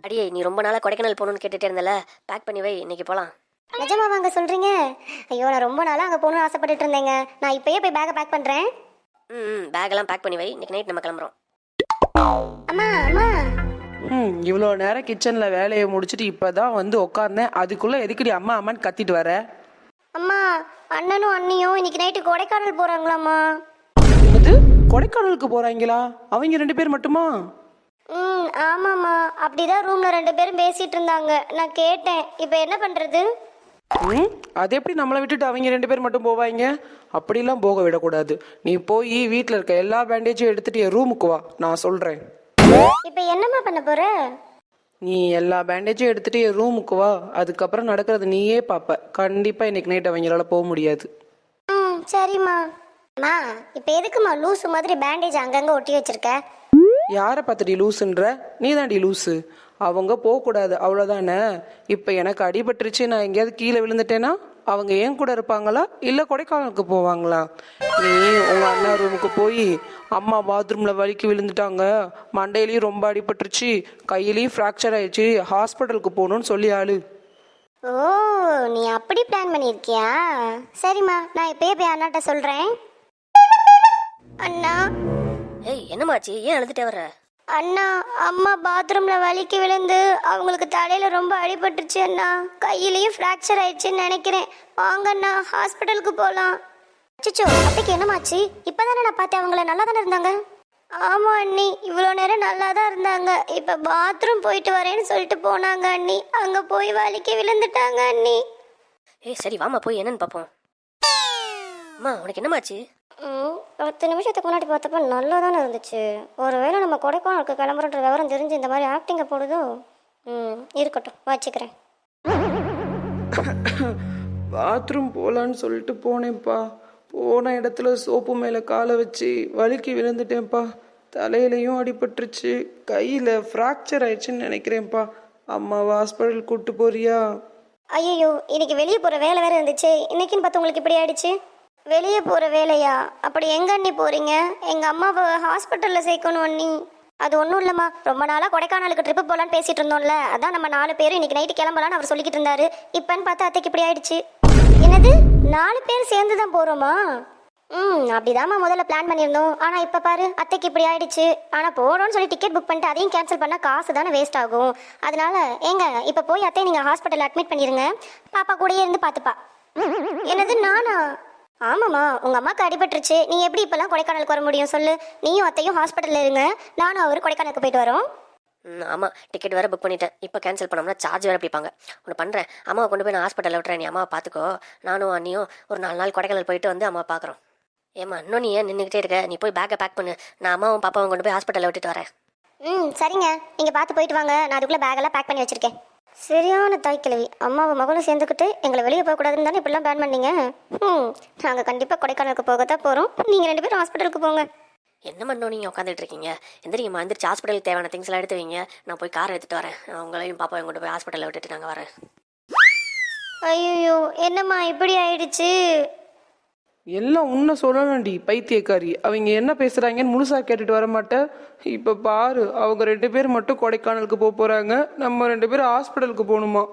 அடியே, நீ ரொம்ப நாளாக கொடைக்கானல் போகணுன்னு கேட்டுகிட்டே இருந்தல, பேக் பண்ணி வை, இன்னைக்கு போகலாம். நிஜமா வாங்க சொல்கிறீங்க? ஐயோ, நான் ரொம்ப நாளாக அங்கே போகணும்னு ஆசைப்பட்டுட்டு இருந்தேங்க. நான் இப்போயே போய் பேக்கை பேக் பண்ணுறேன். பேக்கெல்லாம் பேக் பண்ணி வை, இன்னைக்கு நைட் நம்ம கிளம்புறோம். அம்மா அம்மா. இவ்வளோ நேரம் கிச்சனில் வேலையை முடிச்சுட்டு இப்போ தான் வந்து உட்காந்தேன். அதுக்குள்ளே எதுக்குடி அம்மா அம்மான்னு கத்திட்டு வர? அம்மா, அண்ணனும் அண்ணியும் இன்னைக்கு நைட்டு கொடைக்கானல் போகிறாங்களாம்மா. என்னது, கொடைக்கானலுக்கு போகிறாங்களா? அவங்க 2 பேர் மட்டுமா? ஆமாம்மா, அப்படிதான் ரூமில் 2 பேரும் பேசிகிட்டு இருந்தாங்க. நான் கேட்டேன். இப்போ என்ன பண்ணுறது? அது எப்படி நம்மளை விட்டுட்டு அவங்க 2 பேர் மட்டும் போவாங்க? அப்படிலாம் போக விடக்கூடாது. நீ போய் வீட்டில் இருக்க எல்லா பேண்டேஜும் எடுத்துட்டு என் ரூமுக்கு வா, நான் சொல்கிறேன். இப்போ என்னம்மா பண்ண போற? நீ எல்லா பேண்டேஜும் எடுத்துட்டு என் ரூமுக்கு வா, அதுக்கப்புறம் நடக்கிறது நீயே பார்ப்ப. கண்டிப்பாக இன்னைக்கு நைட் அவங்களால போக முடியாது. சரிம்மா. அம்மா, இப்போ எதுக்குமா லூசு மாதிரி பேண்டேஜ் அங்கங்கே ஒட்டி வச்சிருக்க? யாரை பார்த்துடி லூசுன்ற? நீ தாண்டி லூசு. அவங்க போகக்கூடாது, அவ்வளோதானே. இப்போ எனக்கு அடிபட்டுருச்சு, நான் எங்கேயாவது கீழே விழுந்துட்டேன்னா அவங்க ஏன் கூட இருப்பாங்களா இல்லை கொடைக்கானலுக்கு போவாங்களா? நீ உங்கள் அண்ணா ரூமுக்கு போய் அம்மா பாத்ரூமில் வலிக்கு விழுந்துட்டாங்க, மண்டையிலையும் ரொம்ப அடிபட்டுருச்சு, கையிலையும் ஃப்ராக்சர் ஆயிடுச்சு, ஹாஸ்பிட்டலுக்கு போகணுன்னு சொல்லி ஆளு. ஓ, நீ அப்படி பிளான் பண்ணியிருக்கியா? சரிம்மா, நான் இப்பயே போய் அண்ணாட்ட சொல்கிறேன். அண்ணா. ஏய், என்னமாச்சு? ஏன் அழுதுட்டே வர? அண்ணா, அம்மா பாத்ரூம்ல வலிக்கு விழுந்து அவங்களுக்கு தலையில ரொம்ப அடிபட்டுருச்சு அண்ணா. கையிலையும் ஃப்ராக்சர் ஆயிடுச்சுன்னு நினைக்கிறேன். வாங்க அண்ணா, ஹாஸ்பிட்டலுக்கு போகலாம். அச்சோ, அத்தைக்கு என்னமாச்சு? இப்போதானே நான் பார்த்தேன், அவங்கள நல்லா தானே இருந்தாங்க. ஆமா அண்ணி, இவ்வளோ நேரம் நல்லா தான் இருந்தாங்க. இப்போ பாத்ரூம் போயிட்டு வரேன்னு சொல்லிட்டு போனாங்க அண்ணி. அங்கே போய் வலிக்கு விழுந்துட்டாங்க அண்ணி. ஏய் சரி, வாமா போய் என்னன்னு பார்ப்போம். அம்மா, உனக்கு என்னமாச்சு? 10 நிமிஷத்துக்கு முன்னாடி பார்த்தப்ப நல்லா தானே இருந்துச்சு. ஒருவேளை நம்ம கொடைக்கானலுக்கு கிளம்புறன்ற விவரம் தெரிஞ்சு இந்த மாதிரி ஆக்டிங்கை போடுதோ? இருக்கட்டும், வச்சுக்கிறேன். பாத்ரூம் போகலான்னு சொல்லிட்டு போனேன்ப்பா. போன இடத்துல சோப்பு மேலே காலை வச்சு வலிக்கு விழுந்துட்டேன்ப்பா. தலையிலையும் அடிபட்டுருச்சு, கையில் ஃப்ராக்சர் ஆயிடுச்சுன்னு நினைக்கிறேன்ப்பா. அம்மாவை ஹாஸ்பிட்டல் கூப்பிட்டு போறியா? ஐயோ, இன்னைக்கு வெளியே போகிற வேலை வேறு இருந்துச்சு. இன்னைக்குன்னு பார்த்து உங்களுக்கு இப்படி ஆயிடுச்சு. வெளியே போகிற வேலையா? அப்படி எங்கே அண்ணி போகிறீங்க? எங்கள் அம்மாவை ஹாஸ்பிட்டலில் சேர்க்கணும் அண்ணி. அது ஒன்றும் இல்லைம்மா, ரொம்ப நாளாக கொடைக்கானலுக்கு ட்ரிப்பு போகலான்னு பேசிகிட்டு இருந்தோம்ல, அதான் நம்ம 4 பேரும் இன்னைக்கு நைட்டு கிளம்பலான்னு அவர் சொல்லிக்கிட்டு இருந்தாரு. இப்போன்னு பார்த்தா அத்தைக்கு இப்படி ஆயிடுச்சு. என்னது, 4 பேர் சேர்ந்து தான் போகிறோமா? அப்படிதாம்மா முதல்ல பிளான் பண்ணியிருந்தோம். ஆனால் இப்போ பாரு, அத்தைக்கு இப்படி ஆயிடுச்சு. ஆனால் போகிறோன்னு சொல்லி டிக்கெட் புக் பண்ணிட்டு அதையும் கேன்சல் பண்ணால் காசு தானே வேஸ்ட் ஆகும். அதனால ஏங்க, இப்போ போய் அத்தையை நீங்கள் ஹாஸ்பிட்டலில் அட்மிட் பண்ணிடுங்க. பாப்பா கூடயே இருந்து பார்த்துப்பா. என்னது, நானா? ஆமாம்மா, உங்கள் அம்மாவுக்கு அடிபட்டுருச்சு. நீ எப்படி இப்போல்லாம் கொடைக்கானலுக்கு வர முடியும் சொல்லு? நீயும் அத்தையும் ஹாஸ்பிட்டலில் இருங்க, நானும் அவர் கொடைக்கானலுக்கு போயிட்டு வரோம். ஆமாம், டிக்கெட் வேறு புக் பண்ணிட்டேன். இப்போ கேன்சல் பண்ணோம்னா சார்ஜ் வேறு பிடிப்பாங்க. ஒன்று பண்ணுறேன், அம்மாவை கொண்டு போய் நான் ஹாஸ்பிட்டலில் விட்டுறேன். நீ அம்மாவை பார்த்துக்கோ, நானும் அண்ணியும் ஒரு 4 நாள் கொடைக்கானல் போயிட்டு வந்து அம்மா பார்க்குறோம். ஏம்மா, இன்னும் நீ ஏன் நின்றுக்கிட்டே இருக்க? நீ போய் பேக்கை பேக் பண்ணு, நான் அம்மாவும் பாப்பாவும் கொண்டு போய் ஹாஸ்பிட்டலில் விட்டுட்டு வரேன். சரிங்க, நீங்கள் பார்த்து போயிட்டு வாங்க. நான் அதுக்குள்ளே பேக்கெல்லாம் பேக் பண்ணி வச்சுருக்கேன். சரியான தாய்க்கிழவி, அம்மாவை மகளும் சேர்ந்துக்கிட்டு எங்களை வெளியே போகக்கூடாதுன்னு தானே இப்படிலாம் பிளான் பண்ணீங்க. நாங்கள் கண்டிப்பாக கொடைக்கானலுக்கு போக தான் போகிறோம். நீங்கள் 2 பேரும் ஹாஸ்பிட்டலுக்கு போங்க. என்ன பண்ணோம் நீங்கள் உட்காந்துட்டு இருக்கீங்க? எந்திரிங்கம்மா, எந்திரிச்சு ஹாஸ்பிட்டலுக்கு தேவையான திங்ஸ் எல்லாம் எடுத்து வைங்க. நான் போய் காரை எடுத்துகிட்டு வரேன். உங்களையும் பாப்பாவையும் கொண்டு போய் ஹாஸ்பிட்டலில் விட்டுட்டு நாங்கள் வரேன். ஐயோ, என்னம்மா இப்படி ஆயிடுச்சு? எல்லாம் உன்னை சொல்லணும்டி பைத்தியக்காரி. அவங்க என்ன பேசுகிறாங்கன்னு முழுசாக கேட்டுட்டு வர மாட்டேன். இப்போ பாரு, அவங்க 2 பேர் மட்டும் கொடைக்கானலுக்கு போக போகிறாங்க, நம்ம 2 பேரும் ஹாஸ்பிட்டலுக்கு போகணுமா?